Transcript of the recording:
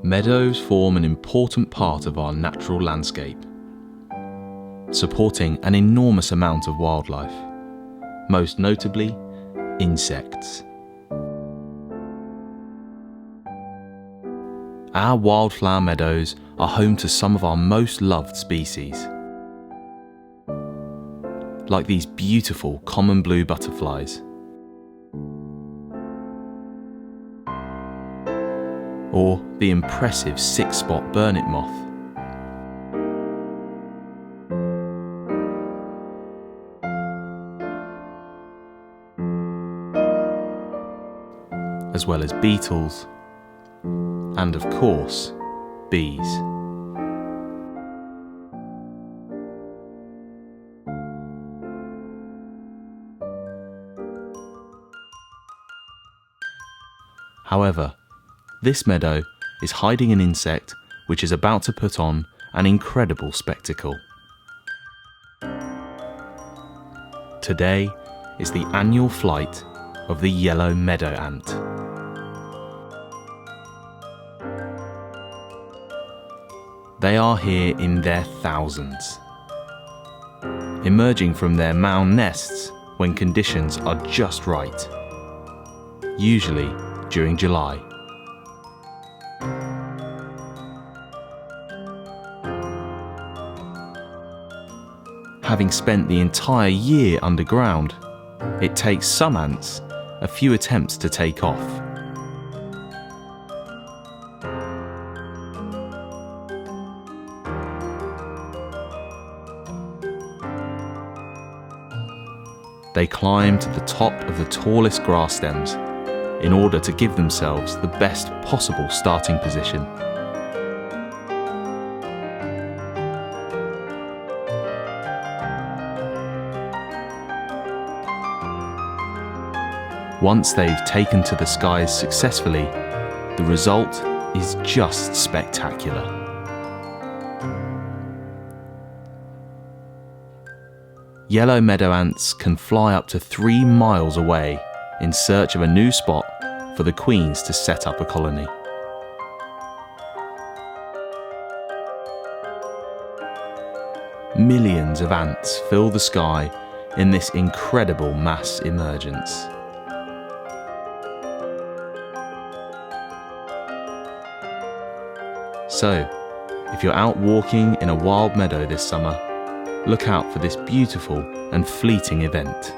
Meadows form an important part of our natural landscape, supporting an enormous amount of wildlife, most notably insects. Our wildflower meadows are home to some of our most loved species, like these beautiful common blue butterflies, or the impressive six-spot burnet moth, as well as beetles, and of course, bees. However, this meadow is hiding an insect which is about to put on an incredible spectacle. Today is the annual flight of the Yellow Meadow Ant. They are here in their thousands, emerging from their mound nests when conditions are just right, usually during July. Having spent the entire year underground, it takes some ants a few attempts to take off. They climb to the top of the tallest grass stems in order to give themselves the best possible starting position. Once they've taken to the skies successfully, the result is just spectacular. Yellow meadow ants can fly up to 3 miles away in search of a new spot for the queens to set up a colony. Millions of ants fill the sky in this incredible mass emergence. So, if you're out walking in a wild meadow this summer, look out for this beautiful and fleeting event.